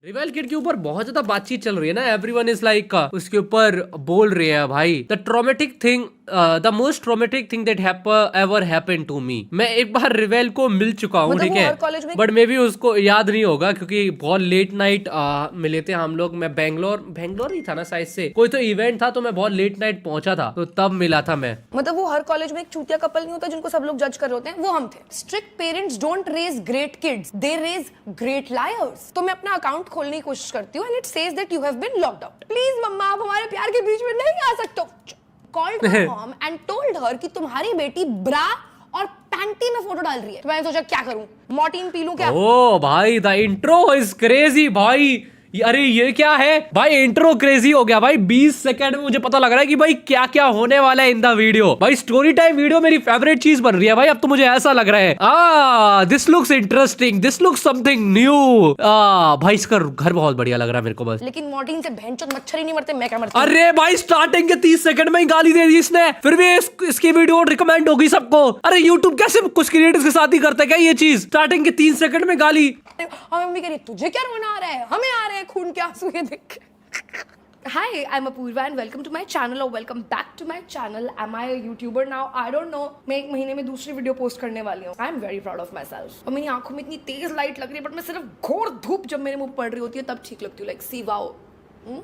रिवेल kid के ऊपर बहुत ज्यादा बातचीत चल रही है ना। एवरीवन इज लाइक उसके ऊपर बोल रहे हैं भाई the traumatic thing, the most traumatic thing that ever happened to me. मैं एक बार रिवेल को मिल चुका हूँ, ठीक है, बट मे भी उसको याद नहीं होगा क्योंकि बहुत लेट नाइट मिले थे हम लोग। मैं बैंगलोर ही था ना शायद से, कोई तो इवेंट था तो मैं बहुत लेट नाइट पहुंचा था, तो तब मिला था मैं। मतलब वो हर कॉलेज में एक चूतिया कपल नहीं होता जिनको सब लोग जज कर रहे होते हैं, वो हम थे। Strict parents don't raise great kids, they raise great liars. तो मैं अपना अकाउंट खोलने की कोशिश करती हूँ and it says that you have been locked out. Please मम्मा, आप हमारे प्यार के बीच में नहीं आ सकते हो। Called my mom and told her कि तुम्हारी बेटी ब्रा और पैंटी में फोटो डाल रही है। तो मैंने सोचा क्या करूं, मॉर्टिन पी लूं क्या? ओ भाई, द इंट्रो इज क्रेजी भाई। अरे ये क्या है भाई, इंट्रो क्रेजी हो गया भाई। 20 सेकंड में मुझे पता लग रहा है कि भाई क्या क्या होने वाला है इन द वीडियो। भाई स्टोरी टाइम वीडियो मेरी फेवरेट चीज बन रही है भाई। अब तो मुझे ऐसा लग रहा है this looks interesting, this looks something new. भाई इसका घर बहुत बढ़िया लग रहा है मेरे को बस। लेकिन मॉर्टिन से भैंचोद मच्छर ही नहीं मरते, मैं क्या मरती? अरे भाई स्टार्टिंग के 30 सेकंड में ही गाली दे दी इसने, फिर भी इसकी वीडियो रिकमेंड होगी सबको। अरे यूट्यूब कैसे कुछ क्रिएटर्स के साथ ही करता है क्या ये चीज? स्टार्टिंग के 3 सेकंड में गाली। और मम्मी कह रही तुझे क्या रोना आ रहा है, हमें आ रहे हैं खून के आंसू ये देख। Hi, I'm Apurva and welcome to my channel or welcome back to my channel. Am I a YouTuber now? I don't know. मैं एक महीने में दूसरी वीडियो पोस्ट करने वाली हूँ. I'm very proud of myself. और मेरी आंखों में इतनी तेज लाइट लग रही है, बट मैं सिर्फ घोर धूप जब मेरे मुंह पड़ रही होती है तब ठीक लगती हूँ. Like see wow.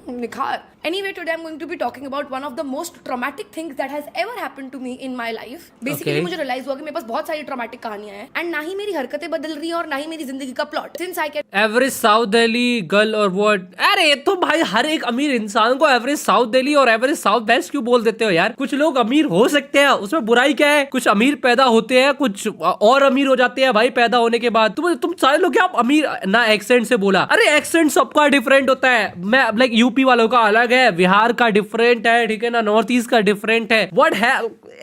निखार. Anyway, today I'm going to be talking about one of the most traumatic things that has ever happened to me in my life. Basically मुझे रियलाइज हुआ कि मेरे पास बहुत सारी ट्रॉमेटिक कहानियां हैं एंड ना ही मेरी हरकतें बदल रही है और ना ही मेरी जिंदगी का plot. Since I can average south Delhi girl और व्हाट? अरे ये तो भाई हर एक अमीर इंसान को एवरेज साउथ दिल्ली और एवरेज साउथ वेस्ट क्यों बोल देते हो यार? कुछ लोग अमीर हो सकते हैं, उसमें बुराई क्या है? कुछ अमीर पैदा होते हैं, कुछ और अमीर हो जाते हैं भाई पैदा होने के बाद। तुम सारे लोग क्या अमीर ना एक्सेंट से बोला? अरे एक्सेंट सबका डिफरेंट होता है। मैं लाइक यूपी वालों का अलग है, बिहार का डिफरेंट है, ठीक है ना, नॉर्थ ईस्ट का डिफरेंट है। व्हाट है?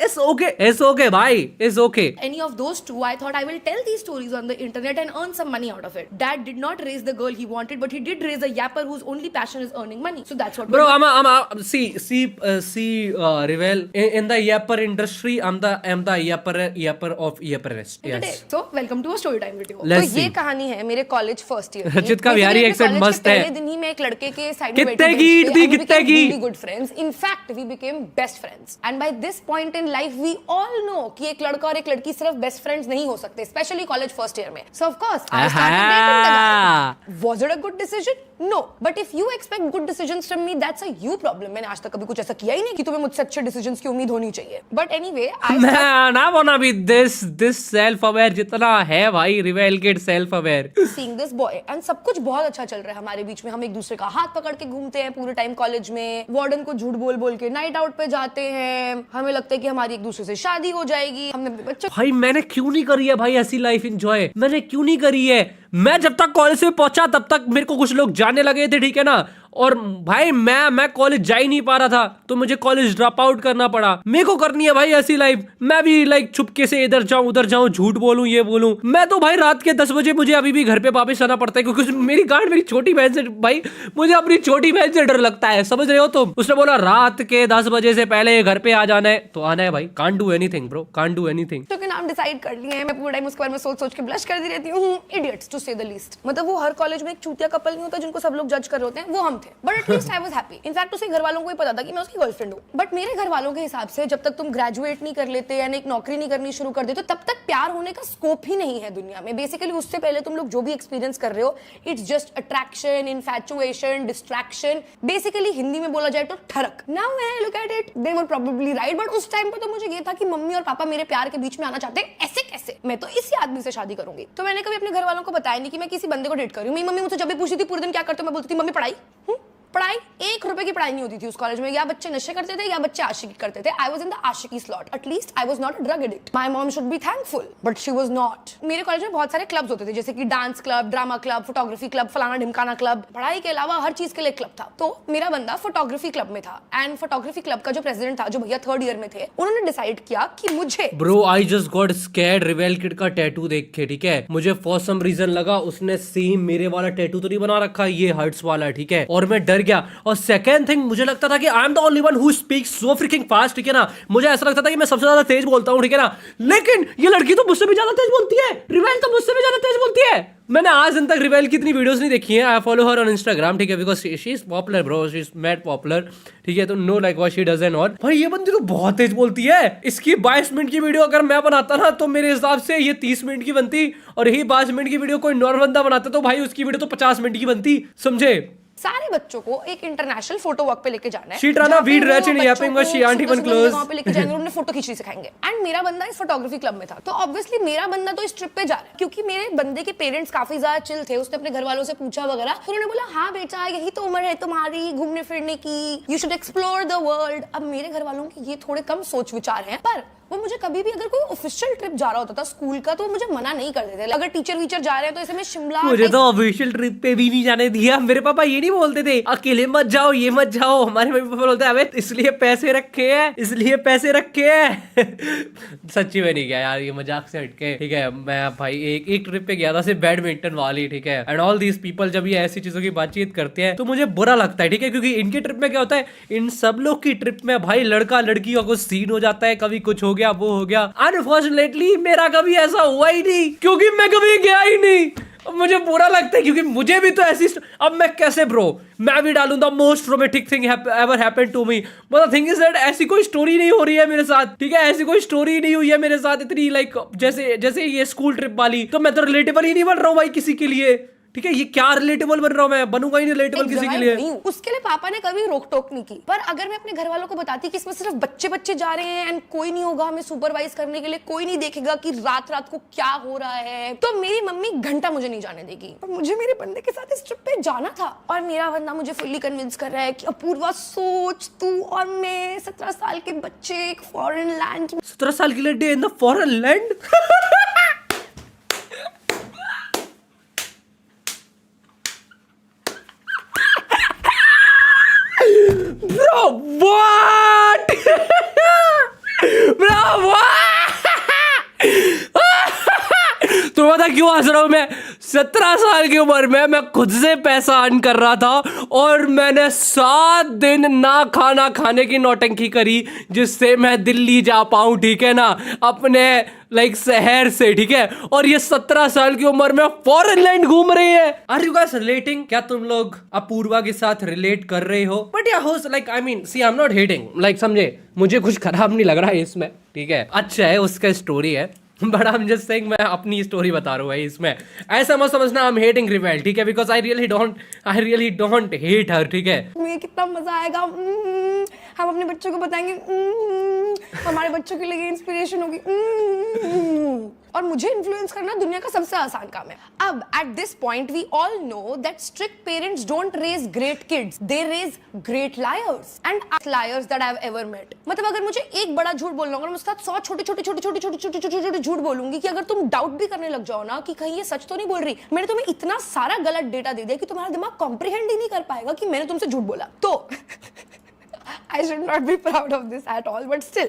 It's okay भाई, it's okay. Any of those two, I thought I will tell these stories on the internet and earn some money out of it. Dad did not raise the girl he wanted, but he did raise a yapper whose only passion is earning money. So that's what. Bro, see, Revel, in the yapper industry, I'm the yapper of yapperist. Yes. So welcome to a story time video. Let's तो ये see. कहानी है मेरे college first year. रचित का Bihari accent मस्त है। पहले दिन ही मैं एक लड़के के साइड में कितने की थी, कितने की? Good friends. In fact, we became best friends. And by this point in life, we all know कि एक लड़का और एक लड़की सिर्फ बेस्ट फ्रेंड्स नहीं हो सकते, स्पेशली कॉलेज फर्स्ट ईयर में। So of course, I started dating the guy. Was it a good decision? No. But if you expect good decisions from me, that's a you problem. मैंने आज तक कभी कुछ ऐसा किया ही नहीं कि तुम्हें मुझसे अच्छे decisions की उम्मीद होनी चाहिए। But anyway, ना बोना भी this self aware जितना है भाई, रिवेल kid self aware. Seeing this boy and सब कुछ बहुत अच्छा चल रहा है हमारे बीच में। हम एक दूसरे का हाथ पकड़ के घूमते हैं पूरे टाइम कॉलेज में, वार्डन को झूठ बोल के नाइट आउट पे जाते हैं। हमें लगता है कि हमारी एक दूसरे से शादी हो जाएगी। हमने बच्चे भाई मैंने क्यों नहीं करी है भाई ऐसी लाइफ एंजॉय? मैंने क्यों नहीं करी है? मैं जब तक कॉलेज में पहुंचा तब तक मेरे को कुछ लोग जाने लगे थे, ठीक है ना, और भाई मैं कॉलेज जा ही नहीं पा रहा था, तो मुझे कॉलेज ड्रॉप आउट करना पड़ा। मेरे को करनी है भाई ऐसी लाइफ। मैं भी लाइक चुपके से इधर जाऊं उधर जाऊं, झूठ बोलूं ये बोलूं। मैं तो भाई रात के 10 बजे मुझे अभी भी घर पे वापस आना पड़ता है, क्योंकि मेरी गांड मेरी छोटी बहन से, भाई मुझे अपनी छोटी बहन से डर लगता है, समझ रहे हो तुम? उसने बोला रात के 10 बजे से पहले घर पे आ जाना है, तो आना है भाई। Can't do anything bro, can't do anything. तो के नाम डिसाइड कर लिए हैं। मैं पूरा टाइम उसके बारे में सोच के ब्लश करती रहती हूँ। इडियट्स टू से द लीस्ट। मतलब वो हर कॉलेज में एक चूतिया कपल नहीं होता जिनको सब लोग जज कर रहे होते हैं, वो हम थे। But at least I was happy. In fact उसके घर वालों को भी पता था कि मैं उसकी गर्लफ्रेंड हूँ। बट मेरे घर वालों के हिसाब से जब तक तुम ग्रेजुएट नहीं कर लेते यानी एक नौकरी नहीं करनी शुरू कर देते, तब तक प्यार होने का स्कोप ही नहीं है दुनिया में। बेसिकली उससे पहले तुम लोग जो भी एक्सपीरियंस कर रहे हो, it's just attraction, infatuation, distraction. Basically Hindi में बोला जाए तो ठरक। Now when I look at it, they were probably right. But उस टाइम पे तो मुझे ये था कि मम्मी और पापा मेरे प्यार के बीच में आना चाहते हैं, ऐसे कैसे? मैं तो इसी आदमी से शादी करूंगी। तो मैंने कभी अपने घर वालों को बताया नहीं कि मैं किसी बंदे को डेट कर रही हूं। मेरी मम्मी मुझसे जब भी पूछती थी पूरे दिन क्या करते हो, मैं बोलती थी मम्मी पढ़ाई। पढ़ाई 1 रुपए की पढ़ाई नहीं होती थी उस कॉलेज में। या बच्चे नशे करते थे या बच्चे आशिकी करते थे। I was in the Aashiqui slot. At least I was not a drug addict. My mom should be thankful, but she was not. मेरे कॉलेज में बहुत सारे क्लब्स होते थे, जैसे कि dance club, drama club, photography club, फलाना ढिमकाना क्लब। पढ़ाई के अलावा हर चीज के लिए क्लब था। तो मेरा बंदा फोटोग्राफी क्लब में था एंड फोटोग्राफी क्लब का जो प्रेसिडेंट था, जो भैया 3rd ईयर में थे, उन्होंने डिसाइड किया कि मुझे bro I just got scared रिवेल kid का टैटू देख के, ठीक है। मुझे फॉर सम रीजन लगा उसने सेम मेरे वाला टैटू तो नहीं बना रखा, ये हर्ट्स वाला, ठीक है। और मैं डर डर गया। और सेकंड थिंग, मुझे लगता था कि I am the only one who speaks so fricking fast, ठीक है ना। मुझे ऐसा लगता था कि मैं सबसे ज्यादा तेज बोलता हूँ, ठीक है ना। लेकिन ये लड़की तो मुझसे भी ज्यादा तेज बोलती है, रिवेल तो मुझसे भी ज्यादा तेज बोलती है। मैंने आज दिन तक रिवेल की इतनी वीडियोस नहीं देखी है। I follow her on Instagram, ठीक है, because she is popular bro, she is mad popular, ठीक है। तो know like what she does and all. भाई ये बंदी तो बहुत तेज बोलती है। इसकी 22 मिनट की वीडियो अगर मैं बनाता ना तो मेरे हिसाब से ये 30 मिनट की बनती, और यही 5 मिनट की वीडियो कोई नॉर्मल बंदा बनाता तो भाई उसकी वीडियो तो 50 मिनट की बनती, समझे। सारे बच्चों को एक इंटरनेशनल फोटो वॉक पे लेके जाना है। She trying to beat rich and yapping but she aren't even close. वहां पे लेके जाएंगे, उन्हें फोटो खींचनी सिखाएंगे। एंड मेरा बंदा इस फोटोग्राफी क्लब में था, तो ऑब्वियसली मेरा बंदा तो इस ट्रिप पे जा रहा है, क्योंकि मेरे बंदे के पेरेंट्स काफी ज्यादा चिल थे। उसने अपने घर वालों से पूछा वगैरह, तो उन्होंने बोला हाँ बेटा यही तो उम्र है तुम्हारी घूमने फिरने की, you should explore the world. अब मेरे घर वालों की ये थोड़े कम सोच विचार हैं, पर वो मुझे कभी भी अगर कोई ऑफिशियल ट्रिप जा रहा होता था स्कूल का तो वो मुझे मना नहीं करते थे। अगर टीचर वीचर जा रहे हैं तो ऐसे में शिमला, मुझे तो ऑफिशियल ट्रिप पे भी नहीं जाने दिया। मेरे पापा ये नहीं बोलते थे अकेले मत जाओ, ये मत जाओ। हमारे मम्मी पापा बोलते हैं अबे इसलिए पैसे रखे हैं, इसलिए पैसे रखे हैं। सच्ची में नहीं गया यार, ये मजाक से हटके, ठीक है। मैं भाई एक ट्रिप पे गया था सिर्फ बैडमिंटन वाली, ठीक है। एंड ऑल दीज पीपल जब ये ऐसी चीजों की बातचीत करते हैं तो मुझे बुरा लगता है, ठीक है, क्योंकि इनके ट्रिप में क्या होता है, इन सब लोग की ट्रिप में भाई लड़का लड़की का कुछ सीन हो जाता है, कभी कुछ हो गया वो हो गया। अनफॉर्चुनेटली मेरा कभी ऐसा हुआ ही नहीं, क्योंकि मैं कभी गया ही नहीं। अब मुझे बुरा लगता है क्योंकि मुझे भी तो ऐसी, अब मैं कैसे ब्रो, मैं भी डालूं the most romantic thing ever happened to me. मतलब थिंग इज दैट ऐसी कोई स्टोरी नहीं हो रही है मेरे साथ, ठीक है। ऐसी कोई स्टोरी नहीं हुई है मेरे साथ इतनी लाइक जैसे ये स्कूल ट्रिप वाली। तो मैं तो रिलेटेबल ही नहीं बन रहा हूँ भाई किसी के लिए, ठीक है। ये क्या रिलेटेबल बन रहा हूँ मैं, बनूंगा ही नहीं रिलेटेबल किसी के लिए। उसके लिए पापा ने कभी रोक टोक नहीं की। पर अगर मैं अपने घर वालों को बताती कि इसमें सिर्फ बच्चे जा रहे हैं एंड कोई नहीं होगा हमें सुपरवाइज करने के लिए, कोई नहीं देखेगा कि रात को क्या हो रहा है, तो मेरी मम्मी घंटा मुझे नहीं जाने देगी। और मुझे मेरे बंदे के साथ इस ट्रिप पे जाना था, और मेरा बंदा मुझे फुल्ली कन्विंस कर रहा है कि अपूर्वा सोच, तू और मैं 17 साल के बच्चे एक फॉरेन लैंड, 17 साल की लड़की in the foreign land. Bro, what? Bro, what? तो पता क्यों हंस रहा हूं मैं? 17 साल की उम्र में मैं खुद से पैसा अर्न कर रहा था और मैंने 7 दिन ना खाना खाने की नौटंकी करी जिससे मैं दिल्ली जा पाऊं, ठीक है ना, अपने लाइक शहर से, ठीक है। और ये 17 साल की उम्र में फॉरेन लैंड घूम रही है। Are you guys relating? क्या तुम लोग अपूर्वा के साथ रिलेट कर रहे हो? बट या हो like I mean see I am not hating, like समझे, मुझे कुछ खराब नहीं लग रहा है इसमें, ठीक है। अच्छा है उसका स्टोरी है, but I am just saying मैं अपनी स्टोरी बता रहा हूँ भाई इसमें। ऐसा मत समझना आई एम हेटिंग रिवेल, ठीक है, because I really don't hate her, ठीक है। मुझे कितना मजा आएगा, हम अपने बच्चों को बताएंगे, हमारे बच्चों के लिए इंस्पिरेशन होगी। और मुझे इन्फ्लुएंस करना दुनिया का सबसे आसान काम है। अब at this point we all know that strict parents don't raise great kids, they raise great liars and liars that I have ever met. मतलब अगर मुझे एक बड़ा झूठ बोलना होगा, मैं उसके साथ 100 छोटे झूठ बोलूंगी कि अगर तुम डाउट भी करने लग जाओ ना कि कहीं ये सच तो नहीं बोल रही, मैंने तुम्हें इतना सारा गलत डेटा दे दिया कि तुम्हारा दिमाग कॉम्प्रिहेंड ही नहीं कर पाएगा कि मैंने तुमसे झूठ बोला। तो I should not be proud of this at all, but still,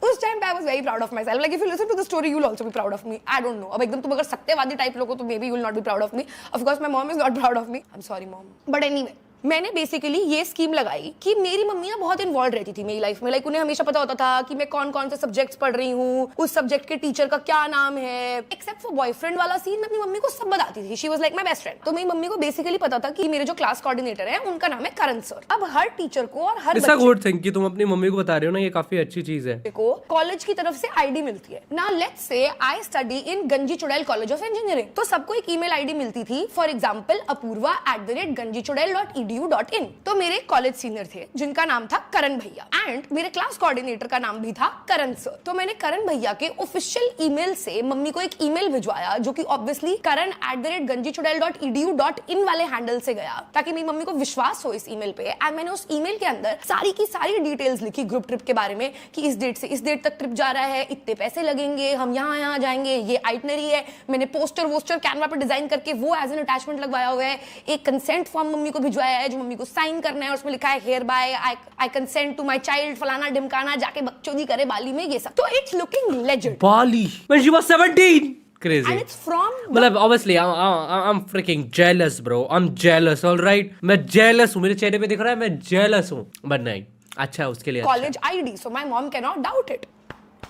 उस टाइम पे I was very proud of myself. Like if you listen to the story, you'll also be proud of me. I don't know. अब एकदम तुम अगर सत्यवादी type लोग हो तो maybe you will not be proud of me. Of course, my mom is not proud of me. I'm sorry, mom. But anyway, मैंने basically ये स्कीम लगाई कि मेरी मम्मी ना बहुत इन्वॉल्व रहती थी मेरी लाइफ में। लाइक उन्हें हमेशा पता होता था कि मैं कौन कौन से सब्जेक्ट्स पढ़ रही हूँ, उस सब्जेक्ट के टीचर का क्या नाम है। एक्सेप्ट फॉर बॉयफ्रेंड वाला सीन मैं अपनी मम्मी को सब बताती थी। She was like my best friend. तो मेरी मम्मी को बेसिकली पता था कि मेरे जो क्लास कोऑर्डिनेटर है उनका नाम है करण सर। अब हर टीचर को और हर ऐसा गुड थिंग कि तुम अपनी मम्मी को बता रहे हो ना, ये काफी अच्छी चीज है। को कॉलेज की तरफ से आईडी मिलती है ना। Let's say I study in गंजी चुड़ैल कॉलेज ऑफ इंजीनियरिंग, तो सबको एक ईमेल आईडी मिलती थी, फॉर एग्जांपल apurva@ganjichudail.edu.in। तो मेरे कॉलेज सीनियर थे जिनका नाम था करण भैया एंड मेरे क्लास कोऑर्डिनेटर का नाम भी था करण सर। तो मैंने करण भैया के ऑफिशियल ईमेल से मम्मी को एक ईमेल भिजवाया जो कि ऑब्वियसली karan@ganjichudail.edu.in वाले हैंडल से गया, ताकि मेरी मम्मी को विश्वास हो इस ईमेल पे। एंड मैंने उस ईमेल के अंदर सारी की सारी डिटेल्स लिखी ग्रुप ट्रिप के बारे में कि इस डेट से इस डेट तक ट्रिप जा रहा है, इतने पैसे लगेंगे, हम यहाँ जाएंगे, ये आइटनरी है। मैंने पोस्टर वोस्टर कैनवा पे डिजाइन करके वो एज एन अटैचमेंट लगवाया हुआ है। एक कंसेंट फॉर्म मम्मी को भिजवाया है जो मम्मी को साइन करना है, उसमें लिखा है hereby I consent to my child फलाना ढिमकाना, जाके बकचोदी करे बाली में, ये सब। तो it's looking legend. Bali when she was 17 crazy. And it's from मतलब obviously I'm freaking jealous bro. I'm jealous, all right. मैं jealous हूँ, मेरे चेहरे पे दिख रहा है मैं jealous हूँ, but नहीं अच्छा है उसके लिए अच्छा। college ID, so my mom cannot doubt it.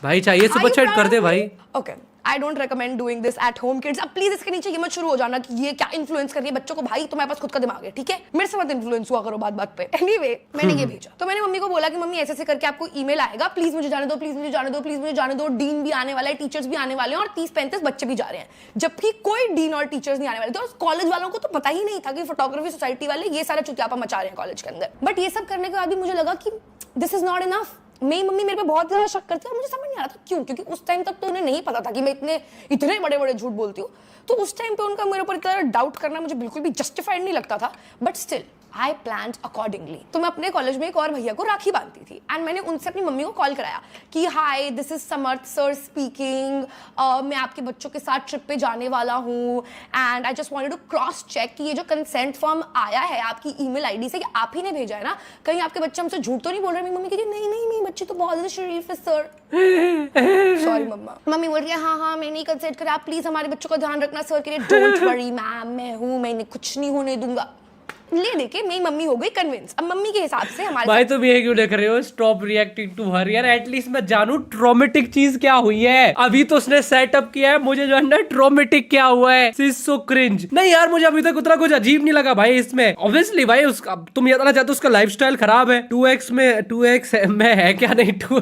भाई चाहिए सुपर चैट कर दे भाई। Okay, I don't recommend doing this at home, kids. अब प्लीज इसके नीचे ये मत शुरू हो जाना कि ये क्या इन्फ्लुएंस कर रही है बच्चों को। भाई तुम्हारे पास खुद का दिमाग है, ठीक है? मेरे से मत इन्फ्लुएंस हुआ करो बात बात पे। Anyway, मैंने ये भेजा तो मैंने मम्मी को बोला कि मम्मी ऐसे ऐसे करके आपको ईमेल आएगा, प्लीज मुझे जाने दो, प्लीज मुझे जाने दो, प्लीज मुझे जाने दो। डीन भी आने वाला है, टीचर्स भी आने वाले हैं और 30-35 बच्चे भी जा रहे हैं, जबकि कोई डीन और टीचर्स नहीं आने वाले थे। और कॉलेज वालों को तो पता ही नहीं था कि फोटोग्राफी सोसाइटी वाले ये सारा चुतियापा मचा रहे हैं कॉलेज के अंदर। बट ये सब करने के बाद भी मुझे लगा कि दिस इज नॉट इनफ। मेरी मम्मी मेरे पे बहुत ज्यादा शक करती है और मुझे समझ नहीं आ रहा था क्यों, क्योंकि उस टाइम तक तो उन्हें नहीं पता था कि मैं इतने बड़े बड़े झूठ बोलती हूँ। तो उस टाइम पे उनका मेरे ऊपर इतना डाउट करना मुझे बिल्कुल भी जस्टिफाइड नहीं लगता था। But still I planned accordingly. तो मैं अपने कॉलेज में एक और भैया को राखी बांधती थी एंड मैंने उनसे अपनी मम्मी को कॉल कराया कि hi this is Samarth sir speaking, मैं आपके बच्चों के साथ ट्रिप पे जाने वाला हूँ and I just wanted to cross check कि ये जो कंसेंट फॉर्म आया है आपकी ईमेल आईडी से, कि आप ही ने भेजा है ना, कहीं आपके बच्चे हमसे झूठ तो नहीं बोल रहे। मेरी मम्मी कहती नहीं नहीं मेरी बच्ची तो बहुत ज्यादा शरीफ है सर। सॉरी मम्मा। मम्मी बोल रही है हाँ मैं नहीं कंसेंट करा, आप प्लीज हमारे बच्चों का ध्यान रखना सर के लिए। डोंट वरी मैम, मैं हूँ, मैंने कुछ नहीं होने दूंगा। ले देके मेरी मम्मी हो गई कन्विंस। अब मम्मी के हिसाब से हमारे भाई तुम ये क्यों देख रहे हो? स्टॉप रिएक्टिंग टू हर यार, एटलीस्ट मैं जानूं ट्रॉमेटिक चीज क्या हुई है। अभी तो उसने सेटअप किया है, मुझे जानना है ट्रॉमेटिक क्या हुआ है। सी सो क्रिंज। नहीं यार मुझे अभी तक उतना कुछ अजीब नहीं लगा भाई इसमें। ऑब्वियसली भाई उसका तुम ये कहना चाहते हो उसका लाइफस्टाइल खराब है। 2x में है क्या? नहीं 2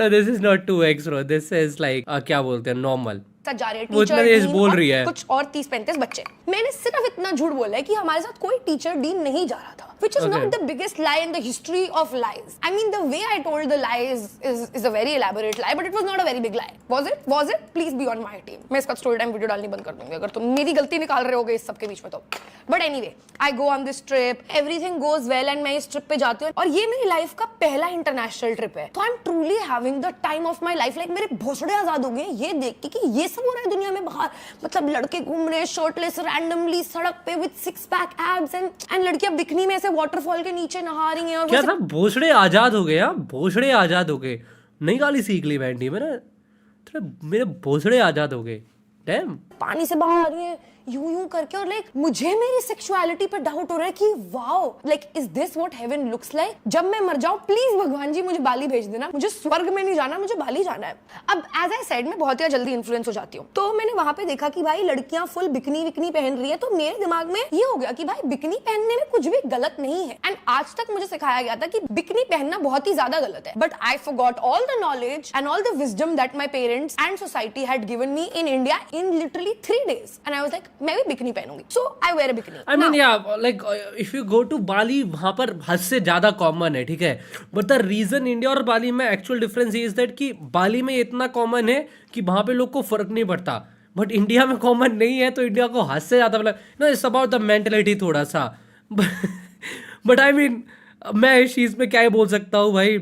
this is not 2x bro, this is like क्या बोलते हैं नॉर्मल। जा रहे वो इतना तेज बोल रही है। कुछ और 30-35 बच्चे। मैंने सिर्फ इतना झूठ बोला है कि हमारे साथ कोई टीचर डीन नहीं जा रहा था, which is not the biggest lie in the history of lies. I mean the way I told the lie is a very elaborate lie, but it was not a very big lie. Was it? Was it? Please be on my team. मैं इसका story time video डालनी बंद कर दूंगी अगर तुम मेरी गलती निकाल रहे होगे इस सब के बीच में तो। But anyway, I go on this trip, everything goes well and मैं इस ट्रिप पे जाती हूँ और ये मेरी लाइफ का पहला इंटरनेशनल ट्रिप है। तो I'm truly having the time of my life. Like मेरे भोसड़े आजाद हो गए ये देख के कि ये सब हो रहा है दुनिया में बाहर। मतलब लड़के घूम रहे हैं शर्टलेस रैंडमली सड़क पे विद 6-पैक एब्स एंड लड़कियां बिकनी में ऐसे वाटरफॉल के नीचे नहा रही हैं। और क्या था? भोसड़े आजाद हो गए। हाँ भोसड़े आजाद हो गए। नई गाली सीख ली बैंडी मैंने, मेरे भोसड़े आजाद हो गए। डैम पानी से बाहर आ रही है यूं करके और लाइक मुझे मेरी सेक्सुअलिटी पर डाउट हो रहा है कि wow like is this what heaven looks like. जब मैं मर जाऊं प्लीज भगवान जी मुझे बाली भेज देना, मुझे स्वर्ग में नहीं जाना, मुझे बाली जाना है। अब एज आई सेड मैं बहुत ही जल्दी इन्फ्लुएंस हो जाती हूँ। तो मैंने वहां पे देखा कि भाई लड़कियां फुल बिकनी विकनी पहन रही है, तो मेरे दिमाग में ये हो गया कि भाई बिकनी पहनने में कुछ भी गलत नहीं है। एंड आज तक मुझे सिखाया गया था कि बिकनी पहनना बहुत ही ज्यादा गलत है। But I forgot all the knowledge and all the wisdom that my parents and society had given me in India in literally 3 days and I was like मैं भी bikini पहनूंगी। So I wear a bikini. I mean yeah, like if you go to Bali वहाँ पर हद से ज़्यादा common है, ठीक है। बट द रीज़न इंडिया और बाली में एक्चुअल डिफरेंस इज दैट कि बाली में इतना कॉमन है कि वहाँ पे लोग को फर्क नहीं पड़ता, बट इंडिया में कॉमन नहीं है तो इंडिया को हद से ज़्यादा मतलब no it's about the mentality थोड़ा सा। बट आई मीन मैं इस चीज़ में क्या ही बोल सकता हूँ भाई।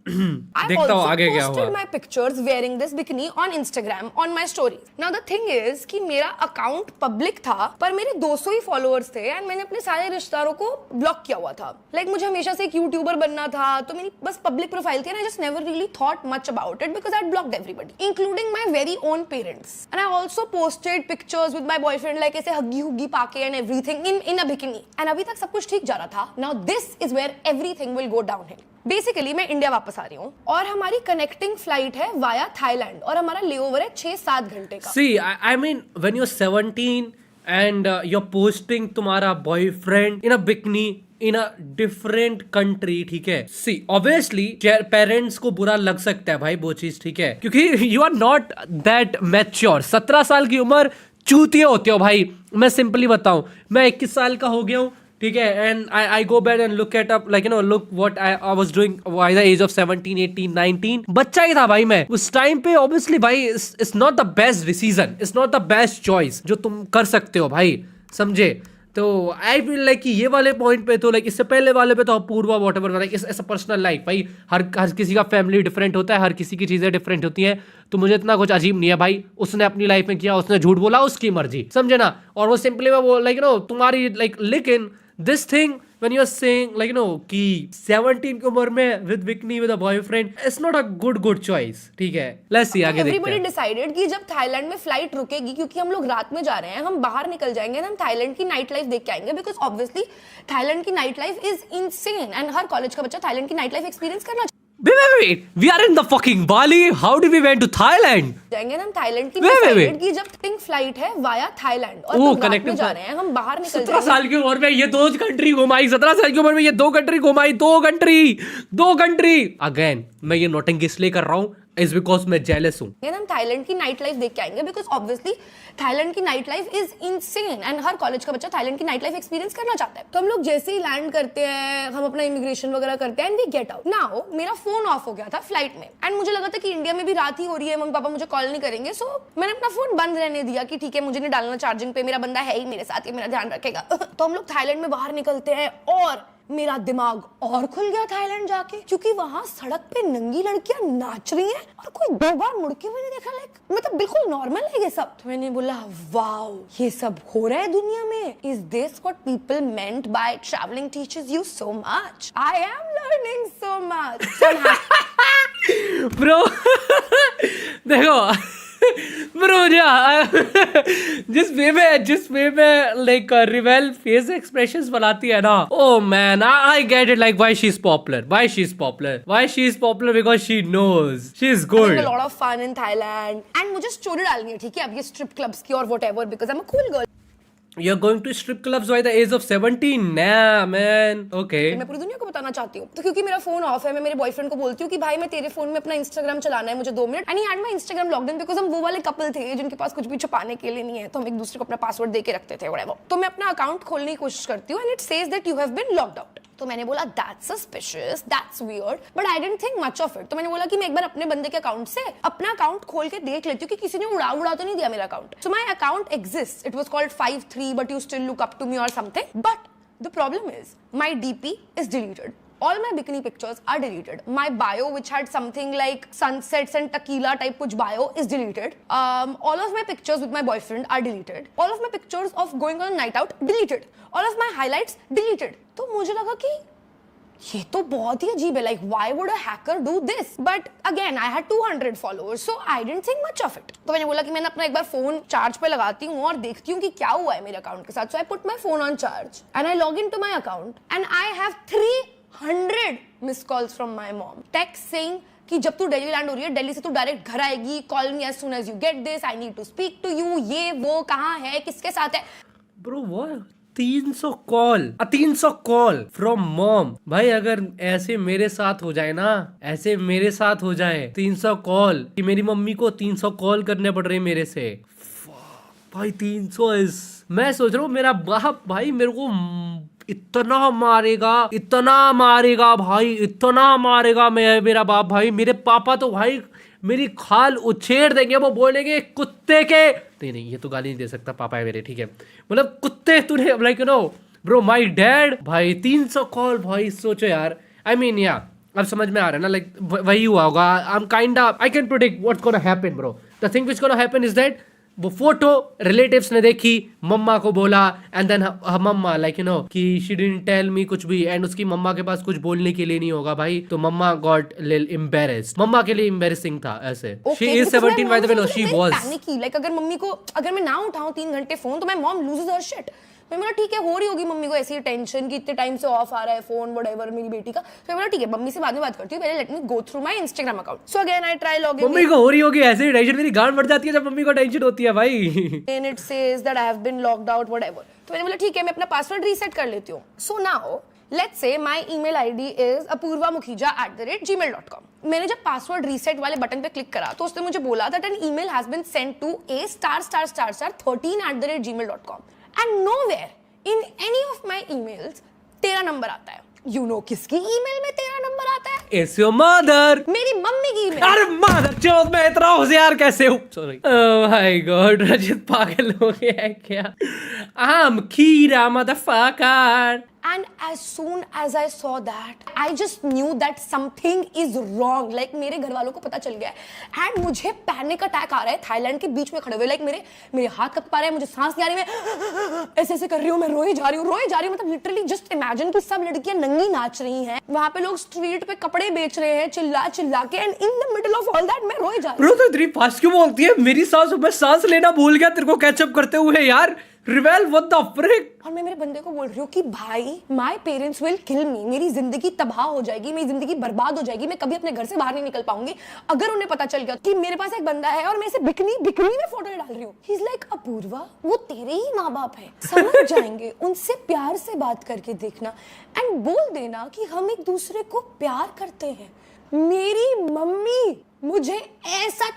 देखता हूँ आगे क्या हुआ। I posted my pictures wearing this bikini on Instagram on my stories. Now the thing is कि मेरा अकाउंट पब्लिक था पर मेरे 200 ही फॉलोअर्स थे एंड मैंने अपने सारे रिश्तेदारों को ब्लॉक किया हुआ था। लाइक मुझे हमेशा से एक यूट्यूबर बनना था तो मेरी बस पब्लिक प्रोफाइल थी and I just never really thought much about it because I blocked everybody including my very own parents. And I also posted pictures with my boyfriend like ऐसे हग्गी हुग्गी पाके and everything in a bikini and अभी तक सब कुछ ठीक जा रहा था। Now this is where everything will go downhill. Basically मैं इंडिया वापस आ रही हूँ और हमारी कनेक्टिंग फ्लाइट है वाया थाईलैंड और हमारा लेओवर है 6-7 घंटे का। See, I mean when you're 17 and you're posting तुम्हारा boyfriend in a bikini in a different country, ठीक है। सी ऑब्वियसली पेरेंट्स को बुरा लग सकता है भाई वो चीज, ठीक है, क्योंकि you are not that mature. 17 साल की उम्र चूतिया होते हो भाई। मैं सिंपली बताऊं, मैं 21 साल का हो गया हूँ, ठीक है, and I go back and look at up like you know look what I was doing by the age of 17 18 19 बच्चा ही था भाई मैं उस टाइम पे। ऑब्वियसली भाई it's not the best decision, it's not the best choice जो तुम कर सकते हो भाई, समझे। तो आई फील लाइक कि ये वाले पॉइंट पे तो लाइक इससे पहले वाले पे तो Apurva whatever like it's a personal life भाई। हर किसी का फैमिली डिफरेंट होता है, हर किसी की चीज़ें डिफरेंट होती हैं, तो मुझे इतना कुछ अजीब नहीं है भाई। उसने अपनी लाइफ में किया, उसने झूठ बोला, उसकी मर्जी, समझे ना। और वो सिंपली वो लाइक नो तुम्हारी लाइक लेकिन this thing when you're saying like कि 17 की उम्र में with Vikni with a boyfriend, it's not a good choice. ठीक है, let's see आगे देखते Everybody हैं. decided कि जब थाईलैंड में फ्लाइट रुकेगी, क्योंकि हम लोग रात में जा रहे हैं, हम बाहर निकल जाएंगे ना, हम थाईलैंड की नाइट लाइफ देख के आएंगे, बिकॉज ऑब्वियसली थाईलैंड की night life is insane and her college का बच्चा थाईलैंड की नाइट लाइफ एक्सपीरियंस करना Wait, we are in the fucking Bali. How did we went to Thailand? जाएंगे ना हम थाईलैंड की Wait. decided कि जब पिंक फ्लाइट है वाया थाईलैंड और हम रात में जा रहे हैं, हम बाहर निकल 17 जाएंगे. साल की उम्र में ये 2 कंट्री घुमाई, 17 साल की उम्र में ये 2 कंट्री घुमाई, 2 कंट्री. अगेन मैं ये नोटिंग इसलिए कर रहा हूँ इज बिकॉज मैं जेलस हूँ. हम थाईलैंड की नाइट लाइफ देख के आएंगे, बिकॉज ऑब्वियसली थाईलैंड की night life is insane and her college का बच्चा थाईलैंड की नाइट लाइफ एक्सपीरियंस करना चाहता है. तो हम लोग जैसे ही लैंड करते हैं, हम अपना इमिग्रेशन वगैरह करते हैं and we get out. Now मेरा फोन ऑफ हो गया था फ्लाइट में एंड मुझे लगा था कि इंडिया में भी रात ही हो रही है, मम्मी पापा मुझे कॉल नहीं करेंगे, सो मैंने अपना फोन बंद रहने दिया कि ठीक है, मुझे नहीं डालना चार्जिंग पे, मेरा बंदा है ही मेरे साथ, ये मेरा ध्यान रखेगा. तो हम लोग थाईलैंड में बाहर निकलते हैं और मेरा दिमाग और खुल गया थाईलैंड जाके, क्योंकि वहां सड़क पे नंगी लड़कियां नाच रही हैं और कोई 2 बार मुड़ के भी नहीं देखा. लाइक मतलब बिल्कुल नॉर्मल है ये सब. तो मैंने बोला वाओ, ये सब हो रहा है दुनिया में. Is this what people meant by travelling teachers you so much? I am learning so much. Bro देखो ब्रो जिस वे में लाइक रिवेल फेस एक्सप्रेशंस बनाती है ना, oh man I get it. Like why she is popular because she knows she is good. Lot of fun in Thailand and मुझे story डालनी है, ठीक है, अब ये स्ट्रिप क्लब्स की और whatever, because I am a cool girl. You're going to strip clubs by the age of 17? Nah, man. Okay. मैं पूरी दुनिया को बताना चाहती हूँ. तो क्योंकि मेरा फोन ऑफ है, मैं मेरे बॉयफ्रेंड को बोलती हूँ कि भाई मैं तेरे फोन में अपना इंस्टाग्राम चलाना है, मुझे 2 minute. And he had my Instagram logged in, because हम वो वाले कपल थे जिनके पास कुछ भी छुपाने के लिए नहीं है, तो हम एक दूसरे को अपना पासवर्ड दे के रखते थे व्हाटएवर. तो मैं अपना अकाउंट खोलने की कोशिश करती हूँ and it says that you have been logged out. तो मैंने बोला that's suspicious, that's weird, but I didn't think much of it. तो मैंने बोला कि मैं एक बार अपने बंदे के अकाउंट से अपना अकाउंट खोल के देख लेती हूँ कि किसी ने उड़ा तो नहीं दिया मेरा account. So my account exist. It was called 53 but you still look up to me or something. But the problem is my DP is deleted. All my bikini pictures are deleted. My bio, which had something like sunsets and tequila type kuch bio, is deleted. All of my pictures with my boyfriend are deleted. All of my pictures of going on a night out deleted. All of my highlights deleted. तो मुझे लगा कि ये तो बहुत ही अजीब है. Like why would a hacker do this? But again, I had 200 followers, so I didn't think much of it. तो मैंने बोला कि मैंने अपना एक बार फोन चार्ज पे लगाती हूँ और देखती हूँ कि क्या हुआ है मेरे अकाउंट के साथ. So I put my phone on charge and I log into my account and I have 300 missed calls from my mom. Text saying कि जब तू दिल्ली लैंड हो रही है, दिल्ली से तू डायरेक्ट घर आएगी, call me as soon as you get this, I need to speak to you, ये वो कहाँ है, किसके साथ है. Bro what 300 call from mom. भाई अगर ऐसे मेरे साथ हो जाए ना, 300 कॉल कि मेरी मम्मी को 300 कॉल करने पड़ रहे मेरे से. भाई 300 इज, मैं सोच रहा हूँ मेरा बाप भाई मेरे को इतना मारेगा मेरा बाप भाई. मेरे पापा तो भाई मेरी खाल उछेड़ देंगे. वो बोलेंगे कुत्ते के, नहीं ये तो गाली नहीं दे सकता, पापा है मेरे, ठीक है, मतलब कुत्ते तूने, like you no bro my dad. भाई 300 कॉल भाई सोचो यार. आई मीन या अब समझ में आ रहा है ना, लाइक वही हुआ होगा. I can predict what's gonna happen bro. The thing which gonna happen is that वो फोटो रिलेटिव्स ने देखी, मम्मा को बोला एंड देन मम्मा लाइक यू नो कि शी डिडंट टेल मी कुछ भी, एंड उसकी मम्मा के पास कुछ बोलने के लिए नहीं होगा भाई, तो मम्मा गॉट लिटिल एम्बैरेस्ड. मम्मा के लिए एम्बैरेसिंग था ऐसे. She is 17 by the way. No she was panicky. Like अगर मम्मी को, अगर मैं ना उठाऊं 3 घंटे फोन, तो my mom loses her shit. मैं बोला ठीक है, हो रही होगी मम्मी को ऐसी टेंशन कि इतने टाइम से ऑफ आ रहा है फोन व्हाटएवर मेरी बेटी का. तो मैं बोला ठीक है, मम्मी से बाद में बात करती हूँ, पहले let me go through my Instagram account. So again I try logging. Mummy को हो रही होगी ऐसे ही टेंशन, मेरी गांड बढ़ जाती है जब मम्मी को टेंशन होती है भाई. And it says that I have been locked out whatever. तो मैंने बोला ठीक है, मैं अपना पासवर्ड रीसेट कर लेती हूँ. So now let's say my email ID is apurvamukhija@gmail.com. मैंने जब पासवर्ड रीसेट वाले बटन पे क्लिक करा तो उसने मुझे बोला that an email has been sent to a****13@gmail.com and nowhere in any of my emails तेरा नंबर आता है. यू नो किसकी ईमेल में तेरा नंबर आता है? It's your mother. मेरी मम्मी की ईमेल. अरे मदर चौथ में इतना होशियार कैसे हूँ? Sorry. Oh my God, Rajit पागल हो गया है क्या? I'm Kira motherfucker. And as soon as I saw that, I just knew that something is wrong. Like मेरे घर वालों को पता चल गया है and मुझे पैनिक अटैक आ रहा है थाईलैंड के बीच में खड़े हुए. लाइक मेरे हाथ कब पा रहे हैं, मुझे सांस नहीं आ रही, मैं ऐसे ऐसे कर रही हूँ, मैं रोई जा रही हूँ. मतलब लिटरली जस्ट इमेजिन कि सब लड़कियां नंगी नाच रही हैं, वहां पे लोग स्ट्रीट पे कपड़े बेच रहे हैं चिल्ला चिल्ला के, and in the middle of all that मैं रोई जा रही हूँ. ब्रो तो इतनी फास्ट क्यों बोलती है? मेरी सांस लेना भूल गया तेरे को कैचअप करते हुए यार. रिवेल व्हाट द फ्रिक. और मैं मेरे बंदे को बोल रही हूँ कि भाई माय पेरेंट्स विल किल मी, मेरी जिंदगी तबाह हो जाएगी, मेरी जिंदगी बर्बाद हो जाएगी, मैं कभी अपने घर से बाहर नहीं निकल पाऊंगी अगर उन्हें पता चल गया कि मेरे पास एक बंदा है और मैं इसे बिकनी में फोटो डाल रही हूँ. ही इज लाइक अपूर्वा, वो तेरे ही माँ बाप है, समझ जाएंगे, उनसे प्यार से बात करके देखना एंड बोल देना कि हम एक दूसरे को प्यार करते हैं. मेरी मम्मी मुझे ऐसा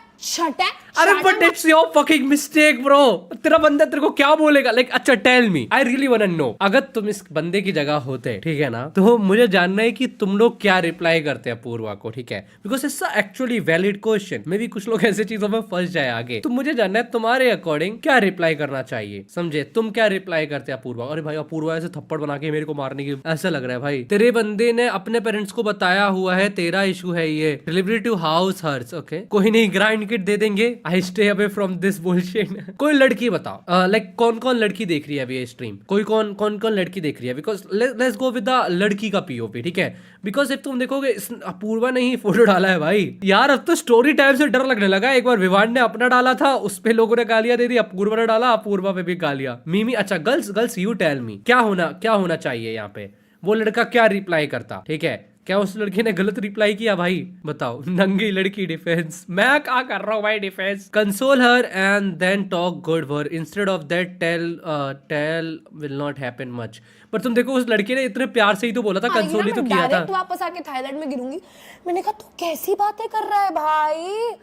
अरे but it's your fucking mistake bro. तेरा बंदा तेरे को क्या बोलेगा? लाइक अच्छा tell me, I really want to know. अगर तुम इस बंदे की जगह होते, ठीक है ना, तो मुझे जानना है कि तुम लोग क्या रिप्लाई करते हैं पूर्वा को, ठीक है? Because it's actually valid question. मे भी कुछ लोग ऐसे चीजों में फंस जाए आगे. तो मुझे जानना है तुम्हारे अकॉर्डिंग क्या रिप्लाई करना चाहिए, समझे? तुम क्या रिप्लाई करते हैं अपूर्वा? अरे भाई अपूर्वा ऐसे थप्पड़ बना के मेरे को मारने की ऐसा लग रहा है भाई. तेरे बंदे ने अपने पेरेंट्स को बताया हुआ है तेरा इशू है ये. Delivery to house hurts. Okay, कोई नहीं, ग्राइंड किट दे देंगे. I stay away from this bullshit. कोई लड़की बताओ, लाइक कौन कौन लड़की देख रही है अभी ये स्ट्रीम? कौन लड़की देख रही है? Because let's go with the लड़की का पीओपी, ठीक है? बिकॉज इफ तुम देखोगे अपूर्वा ने ही फोटो डाला है भाई. यार अब तो स्टोरी टाइम से डर लगने लगा. एक बार विवान ने अपना डाला था, उस पे लोगों ने गालियां दे दी. अपूर्वा ने डाला, अपूर्वा पे भी गालियां. मीमी अच्छा गर्ल्स यू टेल मी क्या होना चाहिए यहाँ पे? वो लड़का क्या रिप्लाई करता, ठीक है? क्या उस लड़की ने गलत रिप्लाई किया भाई? बताओ. नंगी लड़की डिफेंस. मैं क्या कर रहा हूँ भाई defence. Console her and then talk good word instead of that tell will not happen much. पर तुम देखो उस लड़की ने इतने प्यार से ही तो बोला था, कंसोल ही तो किया था. डायरेक्ट वापस आके थाईलैंड में गिरूंगी. मैंने कहा तू कैसी बातें कर रहा है भाई?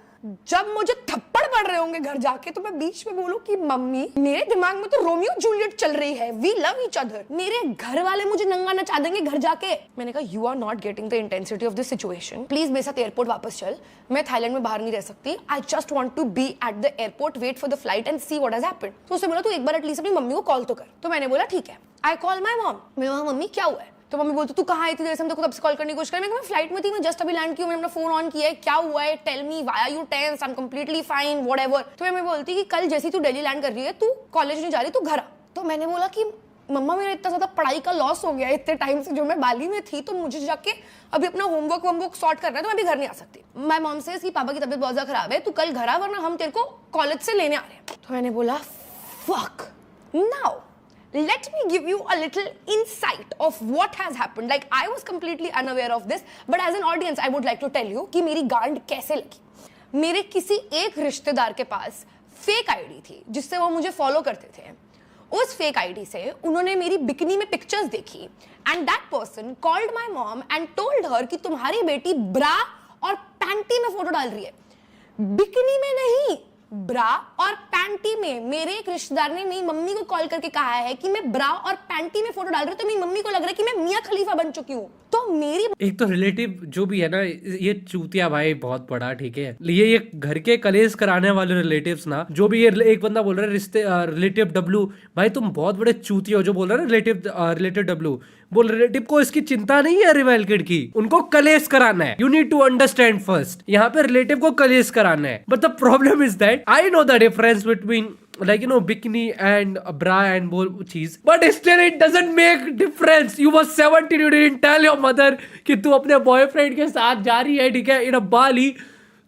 जब मुझे थप्पड़ पड़ रहे होंगे घर जाके तो मैं बीच में बोलूं कि मम्मी मेरे दिमाग में तो रोमियो जूलियट चल रही है, वी लव ईच अदर, मेरे घर वाले मुझे नंगा नचा देंगे घर जाके. मैंने कहा you are not getting the intensity of this situation, please मेरे साथ एयरपोर्ट वापस चल. मैं थाईलैंड में बाहर नहीं रह सकती. I just want to be at the airport, wait for the flight and see what has happened. तो उसने बोला तू एक बार एटलीस्ट अपनी मम्मी को कॉल तो कर. तो मैंने बोला ठीक है. I call my mom. मैं वहां मम्मी क्या हुआ है? तो मम्मी बोलती तू कहाँ आई थी? जैसे हम तब से कॉल करने की कोशिश कर रहे हैं. मैं फ्लाइट में थी, मैं जस्ट अभी लैंड की हूं, मैंने अपना फोन ऑन किया है, क्या हुआ है? Tell me why are you tense? I am completely fine whatever. तो मम्मी बोलती कि कल जैसे तू दिल्ली लैंड कर रही है, तू कॉलेज नहीं जा रही, तू घर आ. तो मैंने बोला कि मम्मा मेरा इतना ज्यादा पढ़ाई का लॉस हो गया है इतने टाइम से जो मैं बाली में थी, तो मुझे जाके अभी अपना होमवर्क सॉर्ट करना है, तो मैं भी घर नहीं आ सकती. माय मॉम से इसकी पापा की तबीयत बहुत ज्यादा खराब है, तू कल घर आ वरना हम तेरे को कॉलेज से लेने आ रहे हैं. तो मैंने बोला fuck. Now let me give you a little insight of what has happened. Like I was completely unaware of this, but as an audience I would like to tell you कि मेरी गांड कैसे लगी. मेरे किसी एक रिश्तेदार के पास फेक आईडी थी जिससे वो मुझे फॉलो करते थे. उस फेक आईडी से उन्होंने मेरी बिकनी में पिक्चर्स देखी and that person called my mom and told her कि तुम्हारी बेटी ब्रा और पैंटी में फोटो डाल रही है. बिकनी में नहीं, ब्रा और पैंटी में. मेरे एक रिश्तेदार ने मेरी मम्मी को कॉल करके कहा है कि मैं ब्रा और पैंटी में फोटो डाल रही हूँ, तो मेरी मम्मी को लग रहा है कि मैं मियां खलीफा बन चुकी हूँ. तो मेरी एक तो रिलेटिव जो भी है ना, ये चूतिया भाई बहुत बड़ा, ठीक है? ये घर के कलेश कराने वाले रिलेटिव्स ना, जो भी ये एक बंदा बोल रहा है रिलेटिव डब्लू, भाई तुम बहुत बड़े चूतिया हो जो बोल रहे हो रिलेटिव डब्लू. बोल रिलेटिव को इसकी चिंता नहीं है रिवेल किड की, उनको कलेश कराना है. You need to understand first, यहाँ पे रिलेटिव को कलेश कराना है. But the problem is that I know the difference between like bikini and bra and वो चीज, but still it doesn't make difference. You were 17, you didn't tell your mother कि तू अपने बॉयफ्रेंड के साथ जा रही है, ठीक है, इन बाली.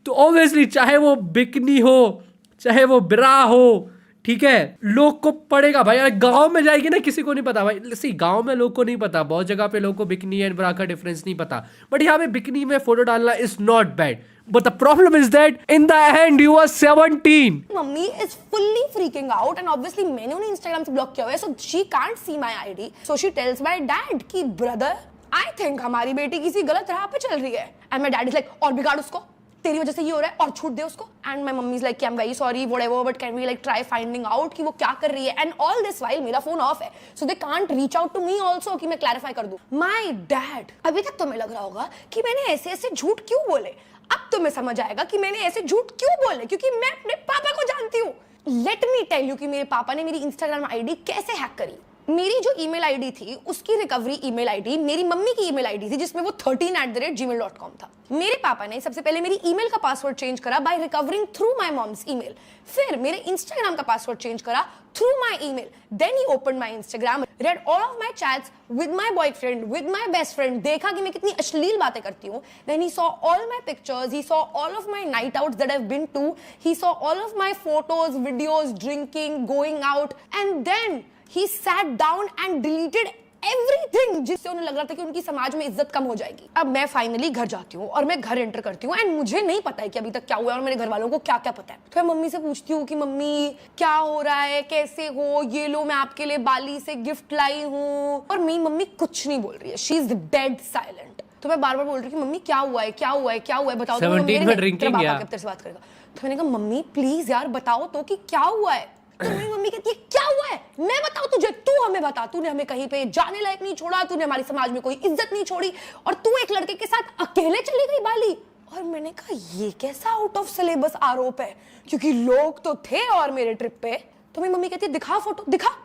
तो ऑब्वियसली चाहे वो बिकनी हो चाहे वो ब्रा हो, ठीक है, लोग को पड़ेगा भाई. गांव में जाएगी ना, किसी को नहीं पता भाई. सी गांव में लोग को नहीं पता, बहुत जगह पे लोग को बिकनी एंड ब्रा का डिफरेंस नहीं पता. बट यहाँ पे बिकनी में फोटो डालना is not bad. But the problem is that in the end you are 17. Mummy is fully freaking out and obviously मैंने उन्हें Instagram से ब्लॉक किया हुआ है, so she can't see my ID. So she tells my dad कि brother, I think हमारी बेटी किसी गलत राह पे चल रही है. And my dad is like और बिगाड़ उसको, तेरी वजह से ये हो रहा है और छूट दे उसको. And my mummy is like I'm very sorry whatever, but can we like try finding out कि वो क्या कर रही है. And all this while मेरा फोन ऑफ है, so they can't reach out to me also कि मैं clarify कर दूं. My dad, अभी तक तुम्हें लग रहा होगा कि मैंने ऐसे ऐसे झूठ क्यों बोले. अब तुम्हें समझ आएगा कि मैंने ऐसे झूठ क्यों बोले, क्योंकि मैं अपने पापा को जानती हूँ. लेट मी टेल यू कि मेरे पापा ने मेरी इंस्टाग्राम आईडी कैसे हैक करी. मेरी जो ईमेल आईडी थी उसकी रिकवरी ईमेल आईडी मेरी मम्मी की ईमेल आईडी थी जिसमें वो 13@gmail.com था। मेरे पापा ने सबसे पहले मेरी ईमेल का पासवर्ड चेंज करा by recovering through my mom's email, फिर मेरे इंस्टाग्राम का पासवर्ड चेंज करा through my email, then he open my Instagram, read all of my chats with my boyfriend, with my best friend, देखा कि मैं कितनी अश्लील बातें करती हूँ, then he saw all my pictures, he saw all of my night outs that I have been to, he saw all of my photos, videos, drinking, going out, and then he sat down and deleted everything जिससे उन्हें लग रहा था कि उनकी समाज में इज्जत कम हो जाएगी। अब मैं फाइनली घर जाती हूँ और मैं घर एंटर करती हूँ एंड मुझे नहीं पता है कि अभी तक क्या हुआ है और मेरे घर वालों को क्या क्या पता है। तो मैं मम्मी से पूछती हूँ कि मम्मी क्या हो रहा है, कैसे हो, ये लो मैं आपके लिए बाली से गिफ्ट लाई हूँ, और मेरी मम्मी कुछ नहीं बोल रही है, शी इज डेड साइलेंट। तो मैं बार बार बोल रही हूँ कि मम्मी क्या हुआ है, क्या हुआ है, क्या हुआ है, बताओ। 17 में ड्रिंकिंग तेरे बाबा से बात करेगा। तो मैंने कहा मम्मी प्लीज यार बताओ तो कि क्या हुआ है। तो मेरी मम्मी कहती है क्या हुआ है, मैं बताऊं तुझे, तू हमें बता, तूने हमें कहीं पे जाने लायक नहीं छोड़ा, तूने हमारी समाज में कोई इज्जत नहीं छोड़ी और तू एक लड़के के साथ अकेले चली गई बाली। और मैंने कहा ये कैसा आउट ऑफ सिलेबस आरोप है, क्योंकि लोग तो थे और मेरे ट्रिप पे। तो मेरी मम्मी कहती है दिखा फोटो, दिखा।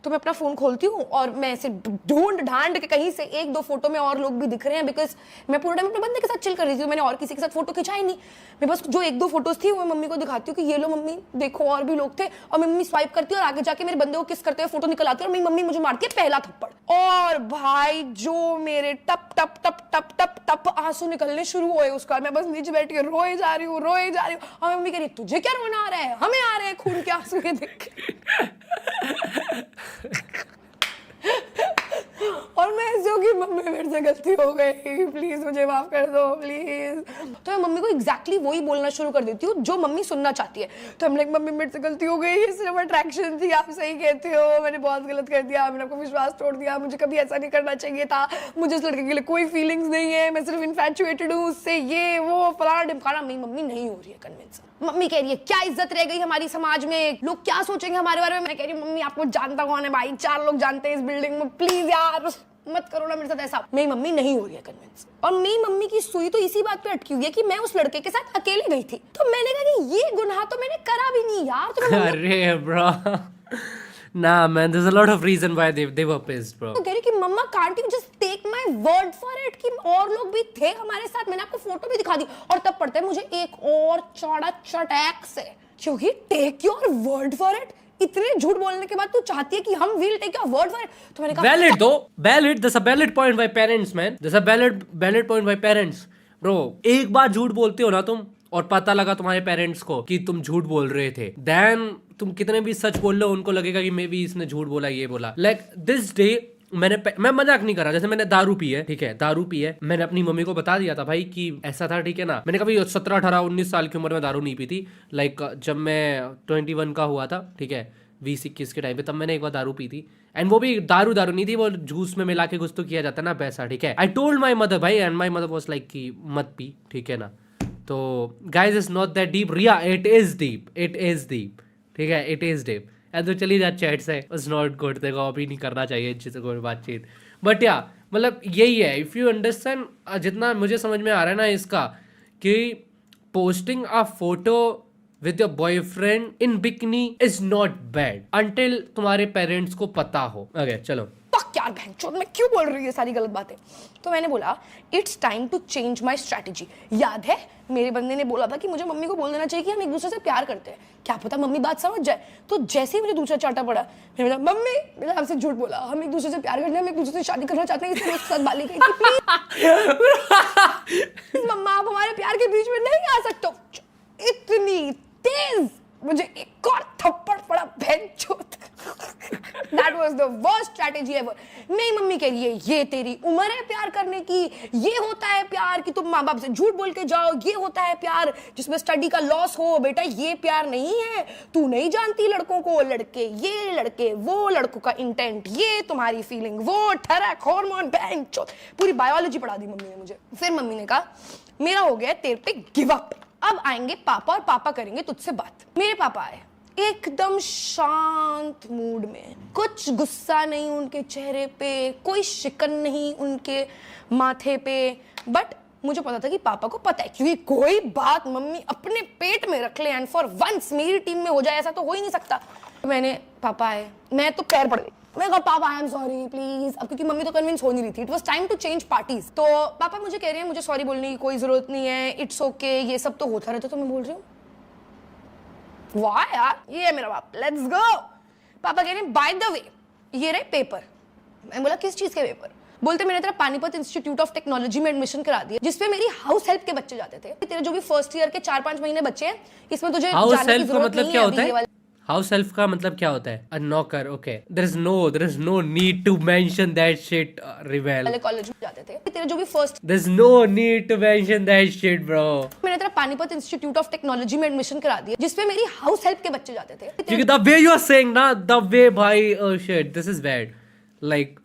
तो मैं अपना फोन खोलती हूँ और मैं ऐसे ढूंढ ढांड के कहीं से एक दो फोटो में और लोग भी दिख रहे हैं, बिकॉज मैं पूरे टाइम अपने बंदे के साथ चिल कर रही थी, मैंने और किसी के साथ फोटो खिंचाई नहीं। मेरे पास जो एक दो फोटोज थी वो मैं मम्मी को दिखाती हूँ कि ये लो मम्मी देखो और भी लोग थे, और मेरी मम्मी स्वाइप करती है और आगे जाके मेरे बंदे को किस करते हुए फोटो निकल आती है और मेरी मम्मी मुझे मारती है पहला थप्पड़। और भाई जो मेरे टप टप टप टप टप टप आंसू निकलने शुरू हुए उसका, मैं बस नीचे बैठ के रोए जा रही हूँ और मम्मी कह रही तुझे क्या रोना आ रहा है, हमें आ रहे हैं खून के आंसू ये देख। और मैं ऐसे होगी मम्मी मेरे से गलती हो गई, प्लीज मुझे माफ कर दो प्लीज। तो मैं मम्मी को एग्जैक्टली वही बोलना शुरू कर देती हूँ जो मम्मी सुनना चाहती है। तो हम लाइक मम्मी मेरे से गलती हो गई, ये सिर्फ अट्रैक्शन थी, आप सही कहते हो, मैंने बहुत गलत कर दिया, मैंने आपको विश्वास तोड़ दिया, मुझे कभी ऐसा नहीं करना चाहिए था, मुझे इस लड़के के लिए कोई फीलिंग्स नहीं है, मैं सिर्फ इन्फैचुएटेड हूँ उससे, ये वो फलाना ढिमकाना। मेरी मम्मी नहीं हो रही है कन्विंस। मम्मी कह रही है क्या इज्जत रह गई हमारी समाज में, लोग क्या सोचेंगे हमारे बारे में। मैं कह रही हूँ मम्मी आपको जानता कौन है भाई, 4 लोग जानते हैं इस बिल्डिंग में, प्लीज यार मत करो ना मेरे साथ ऐसा। मेरी मम्मी नहीं हो रही है कन्विंस, और मेरी मम्मी की सुई तो इसी बात पे अटकी हुई है कि मैं उस लड़के के साथ अकेले गई थी। तो मैंने कहा कि ये गुनाह तो मैंने करा भी नहीं यार। तो अरे bro nah man, there's a lot of reason why they were pissed bro. तो कह रही कि मम्मा can't you just take my word for it कि और लोग भी थे हमारे साथ, मैंने आपको फोटो भी दिखा दी। और तब पड़ता है मुझे एक और चौड़ा चटैक से, क्योंकि take your word for it, इतने झूठ बोलने के बाद तू चाहती है कि हम will take your word for it. तो मैंने कहा valid though, valid, that's a valid point by parents man, that's a valid point by parents bro। एक बार झूठ बोलते हो ना तुम और पता लगा तुम्हारे पेरेंट्स को कि तुम झूठ बोल रहे थे, देन तुम कितने भी सच बोल लो उनको लगेगा कि मे बी इसने झूठ बोला, ये बोला। लाइक दिस डे मैं मजाक नहीं कर रहा, जैसे मैंने दारू पी है, ठीक है, दारू पी है, मैंने अपनी मम्मी को बता दिया था भाई कि ऐसा था, ठीक है ना। मैंने कभी 17, 18, 19 साल की उम्र में दारू नहीं पी थी। लाइक जब मैं 21 का हुआ था, ठीक है, 20-21 के टाइम पे, तब मैंने एक बार दारू पी थी, एंड वो भी दारू नहीं थी, वो जूस में मिला के कुछ तो किया जाता है ना वैसा, ठीक है। आई टोल्ड माई मदर भाई, and my mother was like कि मत पी, ठीक है ना। तो guys is not that deep, Riya it is deep, ठीक है, इट इज डीप। एंड तो चली जा चैट से, इट्स नॉट गुड, देखो अभी नहीं करना चाहिए जिससे कोई बातचीत, बट या मतलब यही है, इफ़ यू अंडरस्टैंड, जितना मुझे समझ में आ रहा है ना इसका, कि posting a photo with your boyfriend in bikini is not bad until तुम्हारे पेरेंट्स को पता हो। ओके चलो यार बहनचोद मैं क्यों बोल रही है सारी गलत बातें। तो मैंने बोला it's time to change my strategy. याद है मेरे बंदे ने बोला था कि मुझे मम्मी को बोल देना चाहिए कि हम एक दूसरे से प्यार करते हैं, क्या पता मम्मी बात समझ जाए। तो जैसे ही मुझे दूसरा चाटा पड़ा, मैंने बोला मम्मी मैंने आपसे झूठ बोला, हम एक दूसरे से प्यार करते हैं, हम एक दूसरे से शादी करना चाहते हैं, इसलिए उसके साथ बाली गई थी, प्लीज मम्मा आप हमारे प्यार के बीच में नहीं आ सकते। इतनी तेज मुझे एक और थप्पड़ पड़ा बहनचोद। That was the worst strategy ever। मेरी मम्मी कह रही है ये तेरी उम्र है प्यार करने की, ये होता है प्यार कि तुम माँ बाप से झूठ बोल के जाओ, ये होता है प्यार जिसमें स्टडी का लॉस हो, बेटा ये प्यार नहीं है, तू नहीं जानती लड़कों को, लड़के ये लड़के वो, लड़कों का इंटेंट ये, तुम्हारी फीलिंग वो, ठरक हार्मोन बहनचोद, पूरी बायोलॉजी पढ़ा दी मम्मी ने मुझे। फिर मम्मी ने कहा मेरा हो गया तेरे पे गिव अप, अब आएंगे पापा और पापा करेंगे तुझसे बात। मेरे पापा आए एकदम शांत मूड में, कुछ गुस्सा नहीं उनके चेहरे पे, कोई शिकन नहीं उनके माथे पे, बट मुझे पता था कि पापा को पता है, क्योंकि कोई बात मम्मी अपने पेट में रख ले एंड फॉर वंस मेरी टीम में हो जाए ऐसा तो हो ही नहीं सकता। मैंने पापा आए, मैं तो पैर पड़ गई, मैं कहा पापा आई एम सॉरी प्लीज, अब क्योंकि मम्मी तो कन्विंस हो नहीं रही थी, it was time to change parties. तो पापा मुझे कह रहे हैं मुझे सॉरी बोलने की कोई जरूरत नहीं है, इट्स ओके, ये सब तो होता रहता। तो मैं बोल रही हूँ वाह यार, ये है मेरा बाप, लेट्स गो। पापा कह रहे हैं बाय द वे ये रहे पेपर। मैं बोला किस चीज के पेपर? बोलते मैंने तेरा पानीपत इंस्टीट्यूट ऑफ टेक्नोलॉजी में एडमिशन करा दिया, जिसपे मेरी हाउस हेल्प के बच्चे जाते थे। तेरे जो भी फर्स्ट ईयर के 4-5 महीने बच्चे हैं, इसमें तुझे हाउस जाने की हेल्प का जरूरत मतलब नहीं क्या है होता अभी ये है? वाला। हाउस हेल्प का मतलब क्या होता है? अ नौकर। Okay, there is no need to mention that shit रिवेल। वाले कॉलेज में जाते थे। तेरे जो भी first there is no need to mention that shit bro. मैंने तेरा पानीपत इंस्टीट्यूट ऑफ टेक्नोलॉजी में एडमिशन करा दिया, जिसपे मेरी हाउस हेल्प के बच्चे जाते थे। क्योंकि the way you are saying ना, द वे भाई, oh shit this is bad like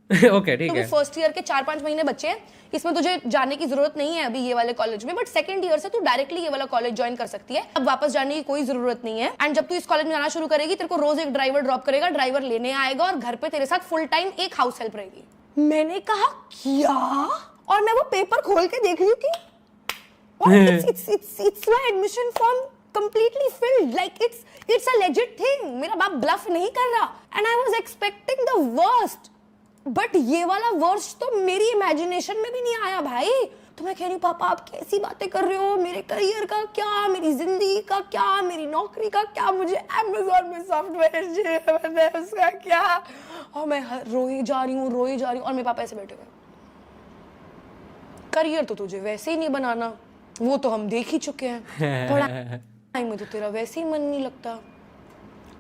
okay ठीक है। फर्स्ट ईयर के 4-5 महीने बच्चे हैं, इसमें तुझे जाने की जरूरत नहीं है अभी ये वाले कॉलेज में, बट सेकंड ईयर से तू डायरेक्टली ये वाला कॉलेज ज्वाइन कर सकती है। अब वापस जाने की कोई जरूरत नहीं है। एंड जब तू इस कॉलेज में जाना शुरू करेगी, तेरे को रोज एक ड्राइवर ड्रॉप करेगा, ड्राइवर लेने आएगा और घर पे तेरे साथ फुल टाइम एक हाउस हेल्प रहेगी। मैंने कहा क्या? और मैं वो पेपर खोल के देख रही हूँ कि it's my admission form completely filled, like it's a legit thing। मेरा बाप ब्लफ नहीं कर रहा। and I was expecting the worst, but ये वाला वर्स्ट तो मेरी इमेजिनेशन में भी नहीं आया भाई। तो मैं कह रही हूँ पापा आप कैसी बातें कर रहे हो, मेरे करियर का क्या, मेरी जिंदगी का क्या, मेरी नौकरी का क्या, मुझे अमेज़न में सॉफ्टवेयर इंजीनियर है उसका क्या? और मैं रोई जा रही हूँ और मेरे पापा ऐसे बैठे हुए, करियर तो तुझे वैसे ही नहीं बनाना, वो तो हम देख ही चुके हैं, पढ़ाई में तो तेरा वैसे ही मन नहीं लगता,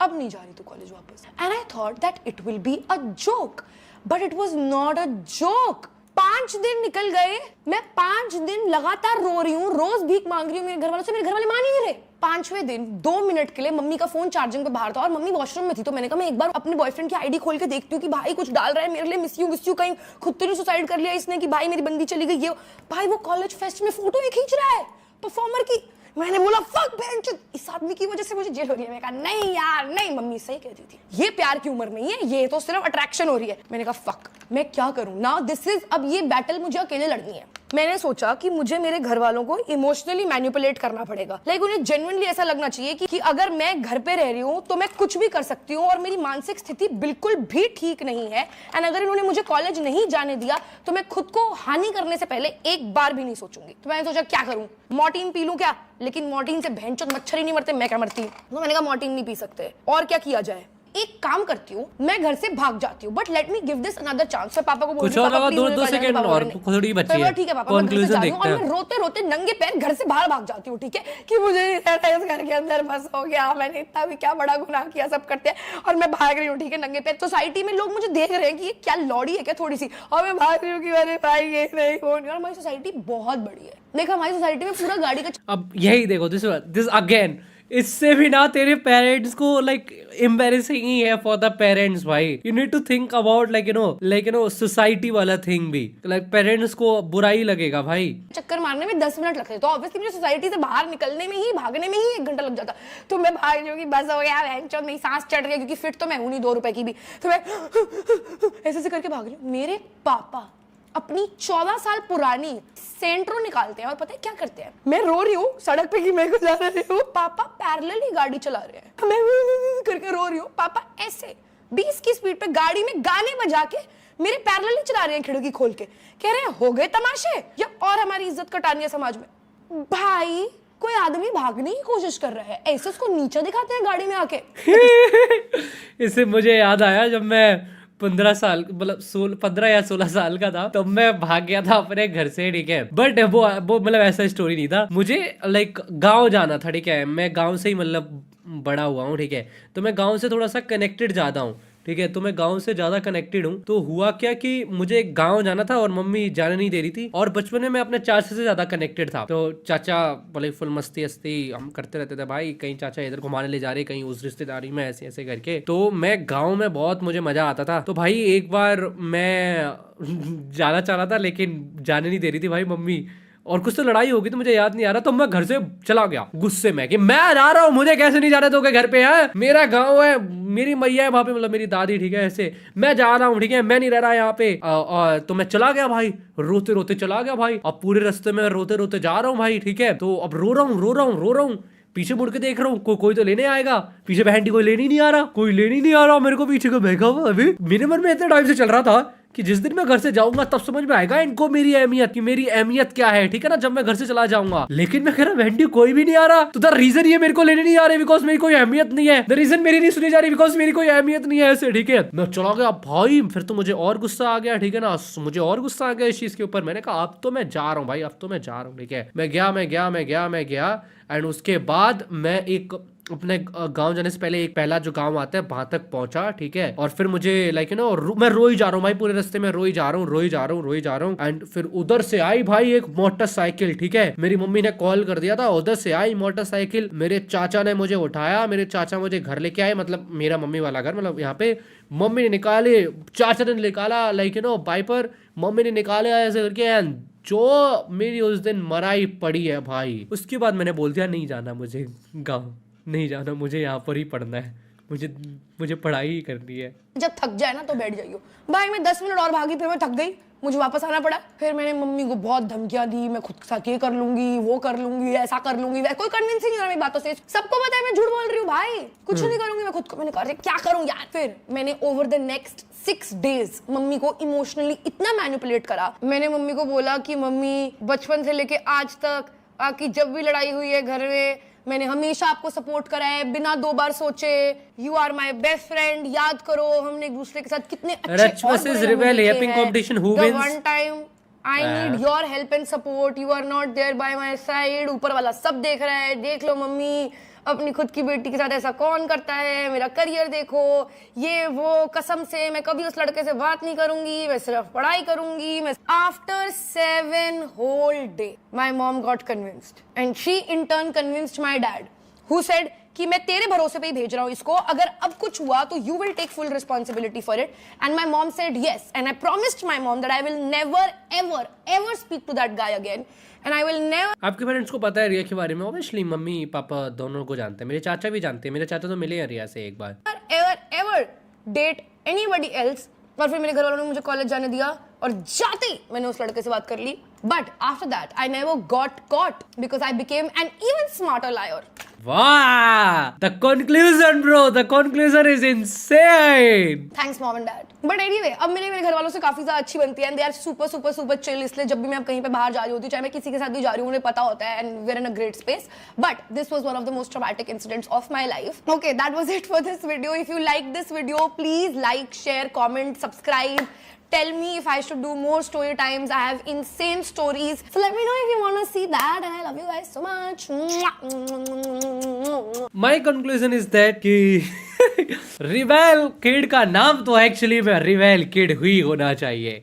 अब नहीं जा रही तू कॉलेज वापस। And I thought that it will be a joke, but it was not a joke. 5 दिन निकल गए, मैं 5 दिन लगातार रो रही हूँ, रोज भीख मांग रही हूँ मेरे घर वालों से, मेरे घर वाले मान ही नहीं रहे। 5वें दिन 2 मिनट के लिए मम्मी का फोन चार्जिंग पे बाहर था और मम्मी वॉशरूम में थी, तो मैंने कहा मैं एक बार अपने बॉयफ्रेंड की आईडी खोल के देखती हूँ कि भाई कुछ डाल रहा है मेरे लिए, मिस यू कहीं खुद तो नहीं सुसाइड कर लिया इसने कि भाई मेरी बंदी चली गई। ये भाई वो कॉलेज फेस्ट में फोटो ही खींच रहा है परफॉर्मर की। मैंने बोला फक बेंच, इस आदमी की वजह से मुझे जेल हो रही है। मैंने कहा नहीं यार नहीं, मम्मी सही कहती थी, ये प्यार की उम्र नहीं है, ये तो सिर्फ अट्रैक्शन हो रही है। मैंने कहा फक, मैं क्या करूं नाउ, दिस इज, अब ये बैटल मुझे अकेले लड़नी है। मैंने सोचा कि मुझे मेरे घर वालों को इमोशनली मैनिपुलेट करना पड़ेगा, लाइक उन्हें जेन्युइनली ऐसा लगना चाहिए कि अगर मैं घर पे रह रही हूँ तो मैं कुछ भी कर सकती हूँ और मेरी मानसिक स्थिति बिल्कुल भी ठीक नहीं है। एंड अगर इन्होंने मुझे कॉलेज नहीं जाने दिया तो मैं खुद को हानि करने से पहले एक बार भी नहीं सोचूंगी। तो मैंने सोचा क्या करूं, मॉर्टिन पी लूं क्या? लेकिन मॉर्टिन से भैंचोद मच्छर ही नहीं मरते, मैं क्या मरती। तो मैंने कहा मॉर्टिन नहीं पी सकते, और क्या किया जाए? एक काम करती हूँ, मैं घर से भाग जाती हूँ, but let me give this another chance. मैं पापा को बोल कुछ और लगा, 2 सेकंड और थोड़ी बची है। ठीक है पापा, मैं घर से जा रही हूँ और मैं रोते रोते नंगे पैर घर से बाहर भाग जाती हूँ, ठीक है, कि मुझे इस घर के अंदर बस हो गया, मैंने इतना भी क्या बड़ा गुनाह किया, सब करते हैं और मैं भाग रही हूँ, ठीक है, नंगे पैर। सोसाइटी में लोग मुझे देख रहे हैं कि ये क्या लौड़ी है क्या थोड़ी सी, और मैं भाग रही हूँ कि अरे भाई ये नहीं हो नहीं। और हमारी सोसाइटी बहुत बड़ी है, देखो हमारी सोसाइटी में पूरा गाड़ी का। अब यही देखो, दिस अगेन, इससे भी ना तेरे पेरेंट्स को लाइक एम्बैरेसिंग ही है फॉर द पेरेंट्स भाई। You need to think about like you know society वाला थिंग भी, लाइक पेरेंट्स को बुरा ही लगेगा भाई। चक्कर मारने में 10 मिनट लगते, तो ऑब्वियसली मुझे सोसाइटी से बाहर निकलने में ही, भागने में ही 1 घंटा लग जाता। तो मैं भाग रही हूँ कि बस हो गया, मेरी सांस चढ़ रही है क्योंकि फिट तो मैं हूं नहीं 2 रुपए की भी, तो मैं ऐसे करके भाग रही हूँ। मेरे पापा अपनी 14 साल पुरानी सेंट्रो निकालते हैं और पता है क्या करते हैं? मैं रो रही हूँ सड़क पे कि मेरे को जा रही हूँ, पापा पैरेलल ही गाड़ी चला रहे हैं, मैं करके रो रही हूँ, पापा ऐसे 20 की स्पीड पे गाड़ी में गाने बजा के मेरे पैरेलल ही चला रहे हैं, खिड़की खोल के, कह रहे हैं हो गए तमाशे या और हमारी इज्जत कटानी है समाज में। भाई कोई आदमी भागने की कोशिश कर रहा है, ऐसे उसको नीचे दिखाते हैं गाड़ी में आके। इससे मुझे याद आया जब मैं 15 साल, मतलब 15 या 16 साल का था, तब मैं भाग गया था अपने घर से, ठीक है, बट वो मतलब ऐसा स्टोरी नहीं था। मुझे लाइक गांव जाना था, ठीक है, मैं गांव से ही मतलब बड़ा हुआ हूँ, ठीक है, तो मैं गांव से थोड़ा सा कनेक्टेड ज्यादा हूँ, ठीक है, तो मैं गांव से ज्यादा कनेक्टेड हूँ। तो हुआ क्या कि मुझे गांव जाना था और मम्मी जाने नहीं दे रही थी, और बचपन में मैं अपने चाचा से ज्यादा कनेक्टेड था। तो चाचा बोले फुल मस्ती हस्ती हम करते रहते थे भाई, कहीं चाचा इधर घुमाने ले जा रहे, कहीं उस रिश्तेदारी में, ऐसे ऐसे करके। तो मैं गाँव में बहुत मुझे मजा आता था। तो भाई एक बार मैं जाना चाह रहा था लेकिन जाने नहीं दे रही थी भाई मम्मी, और कुछ तो लड़ाई होगी तो मुझे याद नहीं आ रहा। तो मैं घर से चला गया गुस्से में कि मैं जा रहा हूँ, मुझे कैसे नहीं जाने दोगे घर पे, है मेरा गांव है, मेरी मैया है वहां पे, मतलब मेरी दादी, ठीक है, ऐसे मैं जा रहा हूँ, ठीक है, मैं नहीं रह रहा यहाँ पे। तो मैं चला गया भाई, रोते रोते चला गया भाई। अब पूरे रास्ते में रोते रोते जा रहा हूँ भाई, ठीक है, तो अब रो रहा हूँ पीछे मुड़ के देख रहा हूँ कोई तो लेने आएगा, पीछे बहन कोई लेने ही नहीं आ रहा, कोई लेने ही नहीं आ रहा मेरे को पीछे को बैठा हुआ। अभी मेरे मन में इतने टाइम से चल रहा था कि जिस दिन मैं घर से जाऊंगा तब समझ में आएगा इनको मेरी अहमियत, कि मेरी अहमियत क्या है, ठीक है ना, जब मैं घर से चला जाऊंगा। लेकिन मैं कह रहा बहन कोई भी नहीं आ रहा, तो द रीजन ये मेरे को लेने नहीं आ रहे बिकॉज मेरी कोई अहमियत नहीं है, द रीजन मेरी नहीं सुनी जा रही बिकॉज मेरी कोई अहमियत नहीं है ऐसे, ठीक है। मैं चला गया भाई, फिर तो मुझे और गुस्सा आ गया, ठीक है ना, मुझे और गुस्सा आ गया इस चीज के ऊपर। मैंने कहा अब तो मैं जा रहा हूँ भाई, अब तो मैं जा रहा हूँ, ठीक है। मैं गया एंड उसके बाद मैं एक अपने गांव जाने से पहले एक पहला जो गांव आता है वहां तक पहुंचा, ठीक है। और फिर मुझे लाइक यू नो मैं रोई जा रहा हूँ भाई, पूरे रास्ते में रोई जा रहा हूँ एंड फिर उधर से आई भाई एक मोटरसाइकिल, ठीक है। मेरी मम्मी ने कॉल कर दिया था, उधर से आई मोटरसाइकिल, मेरे चाचा ने मुझे उठाया, मेरे चाचा मुझे घर लेके आए, मतलब मेरा मम्मी वाला घर, मतलब यहाँ पे मम्मी ने निकाले, चाचा ने निकाला like you no wiper, mummy ने निकाले ऐसे करके एंड जो मेरी उस दिन मराई पड़ी है भाई। उसके बाद मैंने बोल दिया नहीं जाना मुझे गाँव, नहीं जाना मुझे, यहाँ पर ही पढ़ना है, मुझे पढ़ाई ही करनी है। जब थक जाए ना तो बैठ जाइयो। भाई मैं 10 मिनट और भागी, फिर मैं थक गई, मुझे वापस आना पड़ा। फिर मैंने मम्मी को बहुत धमकियां दी, मैं खुद के साथ ये कर लूंगी, वो कर लूंगी, ऐसा कर लूंगी, कोई कन्विंस नहीं हो रहा मेरी बातों से। सबको पता है मैं झूठ बोल रही हूँ भाई, कुछ नहीं करूंगी मैं खुद को। मैंने कहा क्या करूं यार। फिर मैंने over the next 6 days mummy को इमोशनली इतना मैनिपुलेट करा। मैंने मम्मी को बोला कि मम्मी बचपन से लेके आज तक आपकी जब भी लड़ाई हुई है घर में, मैंने हमेशा आपको सपोर्ट करा है बिना 2 बार सोचे। You are my best friend, याद करो हमने एक दूसरे के साथ कितने अच्छे one time I need your help and support, you are not there by my side. ऊपर वाला सब देख रहा है, देख लो मम्मी अपनी खुद की बेटी के साथ ऐसा कौन करता है, मेरा करियर देखो, ये वो, कसम से मैं कभी उस लड़के से बात नहीं करूंगी, मैं सिर्फ पढ़ाई करूंगी। मैं after 7 whole days my mom got convinced and she in turn convinced my dad who said कि मैं तेरे भरोसे पे ही भेज रहा हूँ इसको, अगर अब कुछ हुआ तो you will take full responsibility for it. And my mom said yes and I promised my mom that I will never ever ever speak to that guy again and I will never. आपके parents को पता है रिया के बारे में? Obviously mummy papa दोनों को जानते हैं, मेरे चाचा भी जानते हैं, मेरे चाचा तो मिले हैं रिया से एक बार। Ever date anybody else. और फिर मेरे घर वालों ने मुझे कॉलेज जाने दिया और जाते ही मैंने उस लड़के से बात कर ली। But after that I never got caught because I became an even smarter liar. Wow! The conclusion, bro. The conclusion is insane. Thanks, mom and dad. But anyway, अब मेरे घर वालों से काफी ज्यादा अच्छी बनती है and they are super chill। इसलिए जब भी मैं अब कहीं पे बाहर जा रही होती हूँ, चाहे मैं किसी के साथ भी जा रही हूँ, उन्हें पता होता है and we're in a great space. But this was one of the most traumatic incidents of my life. Okay, that was it for this video. If you like this video, please like, share, comment, subscribe. Tell me if I should do more story times. I have insane stories. So let me know if you want to see that. And I love you guys so much. My conclusion is that कि रिवेल kid का नाम तो actually में रिवेल kid हुई होना चाहिए।